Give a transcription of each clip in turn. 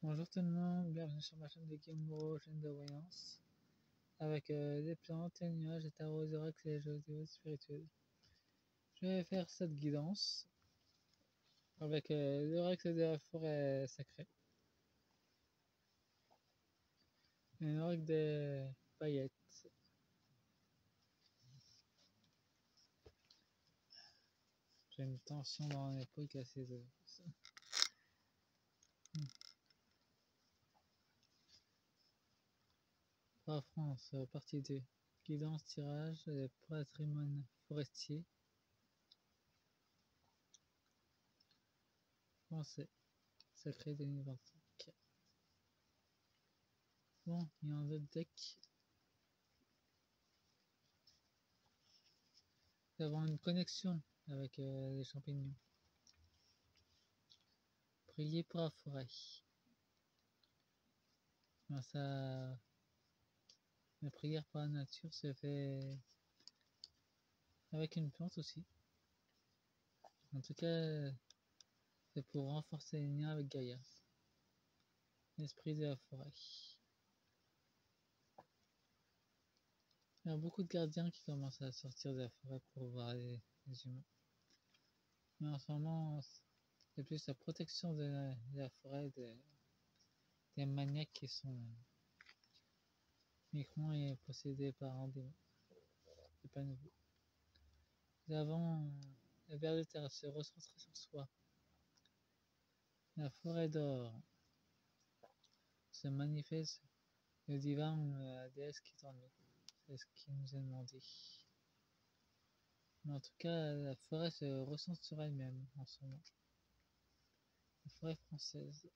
Bonjour tout le monde, bienvenue sur ma chaîne de Gamebro, chaîne de voyance, avec des plantes, les nuages, les tarots, les oracles et les jeux vidéo spirituels. Je vais faire cette guidance avec l'oracle de la forêt sacrée, et l'oracle des paillettes. J'ai une tension dans l'épaule cassée de ça. Par France, partie 2. Guidance, tirage, patrimoine forestier. Français, sacré 2025. Bon, il y a un autre deck. Nous avons une connexion avec les champignons. Prier pour la forêt. Alors ça, la prière pour la nature se fait avec une plante aussi. En tout cas, c'est pour renforcer les liens avec Gaïa, l'esprit de la forêt. Il y a beaucoup de gardiens qui commencent à sortir de la forêt pour voir les humains. Mais en ce moment, c'est plus la protection de la forêt des maniaques qui sont Micron est possédé par un démon. C'est pas nouveau. Nous avons le ver de terre se recentrer sur soi. La forêt d'or se manifeste le divin ou la déesse qui est en nous. C'est ce qui nous est demandé. Mais en tout cas, la forêt se recentre sur elle-même en ce moment. La forêt française.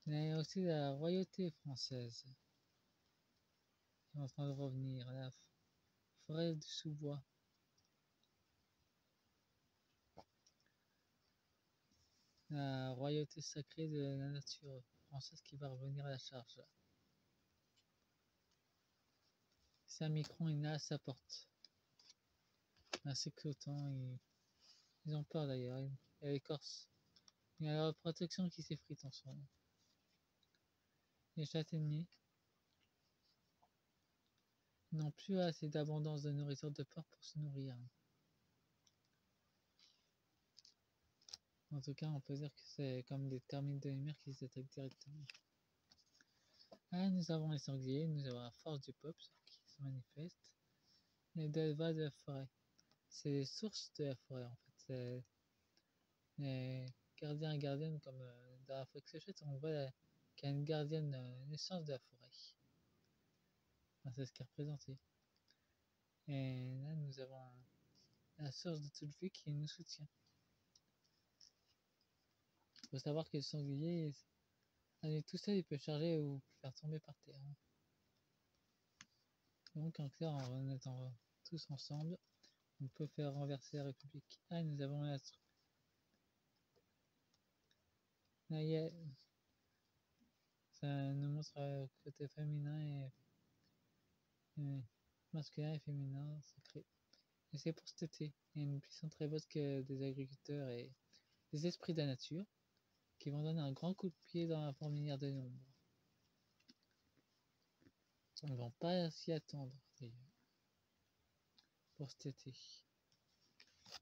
Il y a aussi la royauté française qui est en train de revenir. La forêt du sous-bois. La royauté sacrée de la nature française qui va revenir à la charge. Saint-Micron est né à sa porte. Un cyclotan, ils ont peur d'ailleurs. Il y a les Corses. Il y a la protection qui s'effrite en ce moment. Les châtaigniers n'ont plus assez d'abondance de nourriture de porc pour se nourrir. En tout cas, on peut dire que c'est comme des termites de lumière qui s'attaquent directement. Ah, nous avons les sangliers, nous avons la force du peuple qui se manifeste. Les delvas de la forêt. C'est les sources de la forêt en fait. C'est les gardiens et gardiennes comme dans la forêt que on voit qu'il y a une gardienne naissance de la forêt. Enfin, c'est ce qui est représenté. Et là, nous avons la source de toute vie qui nous soutient. Il faut savoir que le sanglier, tout seul, il peut charger ou faire tomber par terre. Donc, en clair, en étant tous ensemble, on peut faire renverser la République. Ah, nous avons l'astre. Là, ça nous montre le côté féminin et masculin et féminin sacré. Et c'est pour cet été. Il y a une puissante révolte des agriculteurs et des esprits de la nature qui vont donner un grand coup de pied dans la fourmilière de l'ombre. Ils ne vont pas s'y attendre d'ailleurs pour cet été.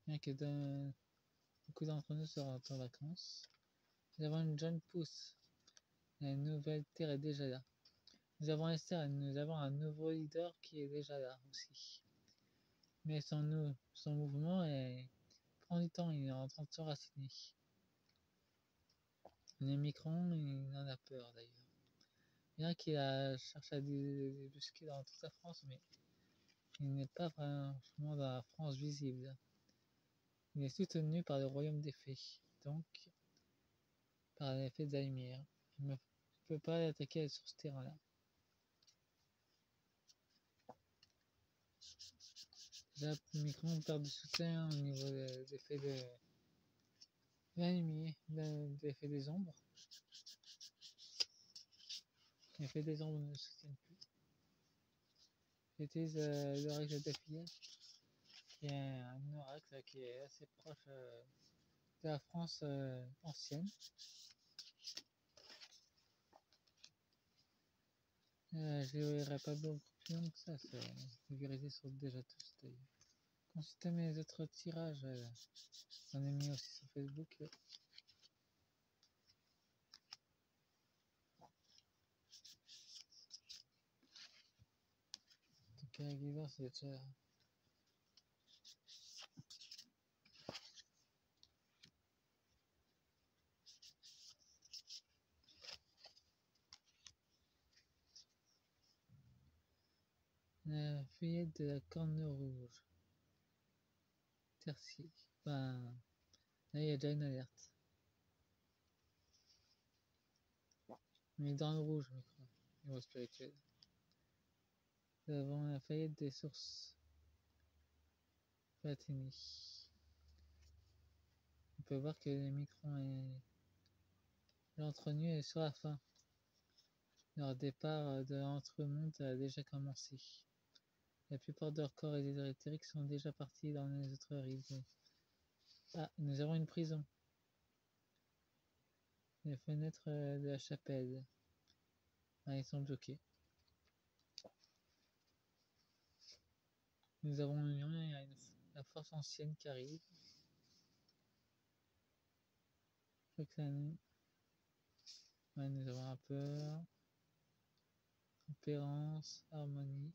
Bien que beaucoup d'entre nous seront en vacances. Nous avons une jeune pousse. La nouvelle terre est déjà là. Nous avons Esther et nous avons un nouveau leader qui est déjà là aussi. Mais son mouvement prend du temps, il est en train de s'enraciner. Les Micron, il en a peur d'ailleurs. Bien qu'il a cherché à débusquer dans toute la France, mais il n'est pas franchement dans la France visible. Il est soutenu par le royaume des fées, donc par les fées de la lumière. Il ne peut pas l'attaquer sur ce terrain-là. Déjà, Micron perd du soutien au niveau des fées de la lumière, des fées des ombres. Les fées des ombres ne soutiennent plus. J'utilise le règle de filière qui est un Charax, qui est assez proche de la France ancienne. Je ne verrai pas beaucoup plus long que ça, c'est vulgarisé sur déjà tous d'ailleurs. Consultez mes autres tirages, j'en ai mis aussi sur Facebook. En tout cas, Guiver, c'est déjà. La feuillette de la corne rouge. Tertiaire. Ben, là, il y a déjà une alerte. Mais dans le rouge, je crois. Niveau spirituel. Nous avons la faillite des sources. Platini. On peut voir que le micron est. L'entretenu est sur la fin. Leur départ de l'entremonde a déjà commencé. La plupart de leurs corps ésotériques sont déjà partis dans les autres rives. Ah, nous avons une prison. Les fenêtres de la chapelle. Ah, ils sont bloqués. Nous avons la force ancienne qui arrive. Je crois que ça nous... Ouais, nous avons la peur. Tempérance, harmonie.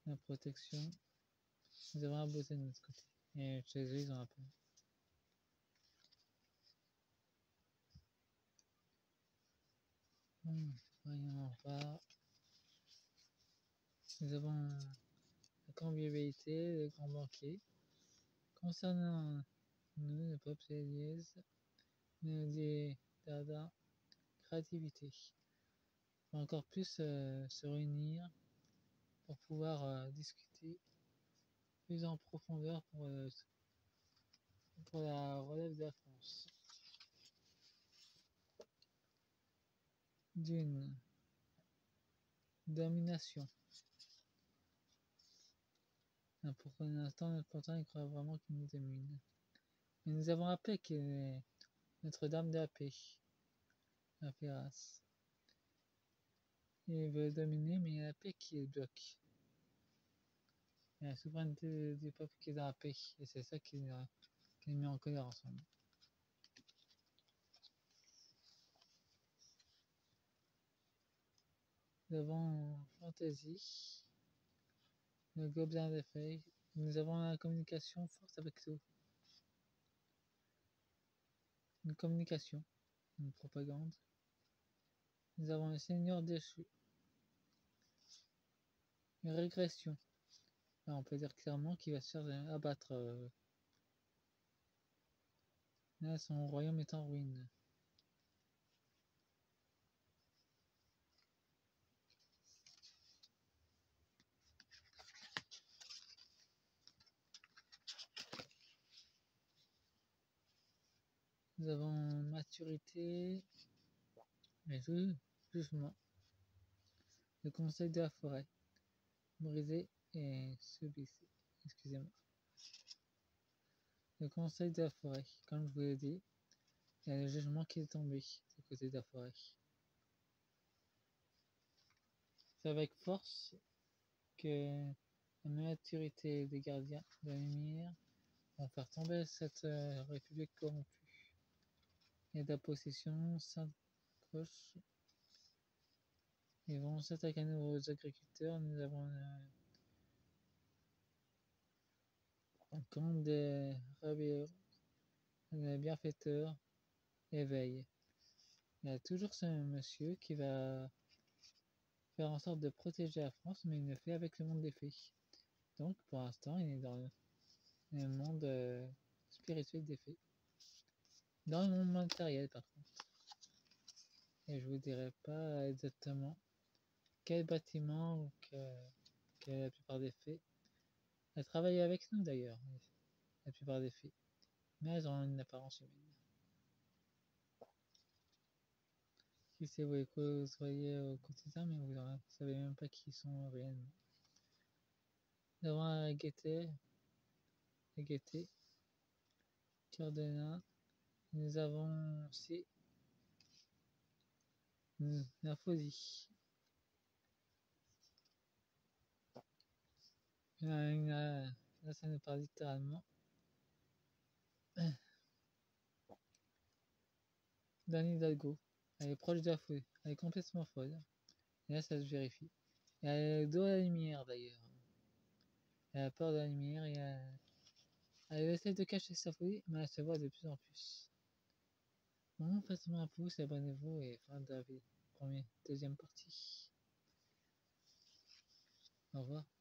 La protection. Nous avons la beauté de notre côté. Et chez eux, ils ont la peur. Voyons voir. Nous avons la convivialité, le grand banquet. Concernant nous, le peuple élise, mélodie, dada, créativité. On va encore plus se réunir pour pouvoir discuter plus en profondeur pour la relève de la France. D'une domination. Pour l'instant, notre pontin il croit vraiment qu'il nous domine. Mais nous avons la paix qui est Notre-Dame de la paix. La Férace. Il veut dominer, mais il y a la paix qui le bloque. Il y a la souveraineté du peuple qui est dans la paix. Et c'est ça qui les met en colère ensemble. Nous avons Fantasy. Le gobelin des feuilles. Nous avons la communication forte avec tout. Une communication. Une propagande. Nous avons le seigneur déchu. Une régression. Là, on peut dire clairement qu'il va se faire abattre. Là, son royaume est en ruine. Nous avons maturité, mais jugement. Le conseil de la forêt. Brisé et subissé. Excusez-moi. Le conseil de la forêt. Comme je vous l'ai dit, il y a le jugement qui est tombé du côté de la forêt. C'est avec force que la maturité des gardiens de la lumière vont faire tomber cette république corrompue. Et de la possession s'accroche. Ils vont s'attaquer à nous aux agriculteurs. Nous avons un camp des rabilleurs, des bienfaiteurs, éveil. Il y a toujours ce monsieur qui va faire en sorte de protéger la France, mais il le fait avec le monde des fées. Donc pour l'instant, il est dans le monde spirituel des fées. Dans le monde matériel par contre. Et je vous dirai pas exactement quel bâtiment ou que la plupart des fées. Elles travaillent avec nous d'ailleurs, la plupart des fées. Mais elles ont une apparence humaine. Qui sait, vous les côtoyez au quotidien, mais vous ne savez même pas qui ils sont réellement. Nous avons Agathe, Cœur de nain. Nous avons aussi la folie. Là, ça nous parle littéralement d'un Hidalgo. Elle est proche de la folie. Elle est complètement folle. Et là, ça se vérifie. Et elle a le dos à la lumière d'ailleurs. Elle a peur de la lumière et elle essaie de cacher sa folie, mais elle se voit de plus en plus. Bon, faites-moi un pouce, abonnez-vous et fin de la deuxième partie. Au revoir.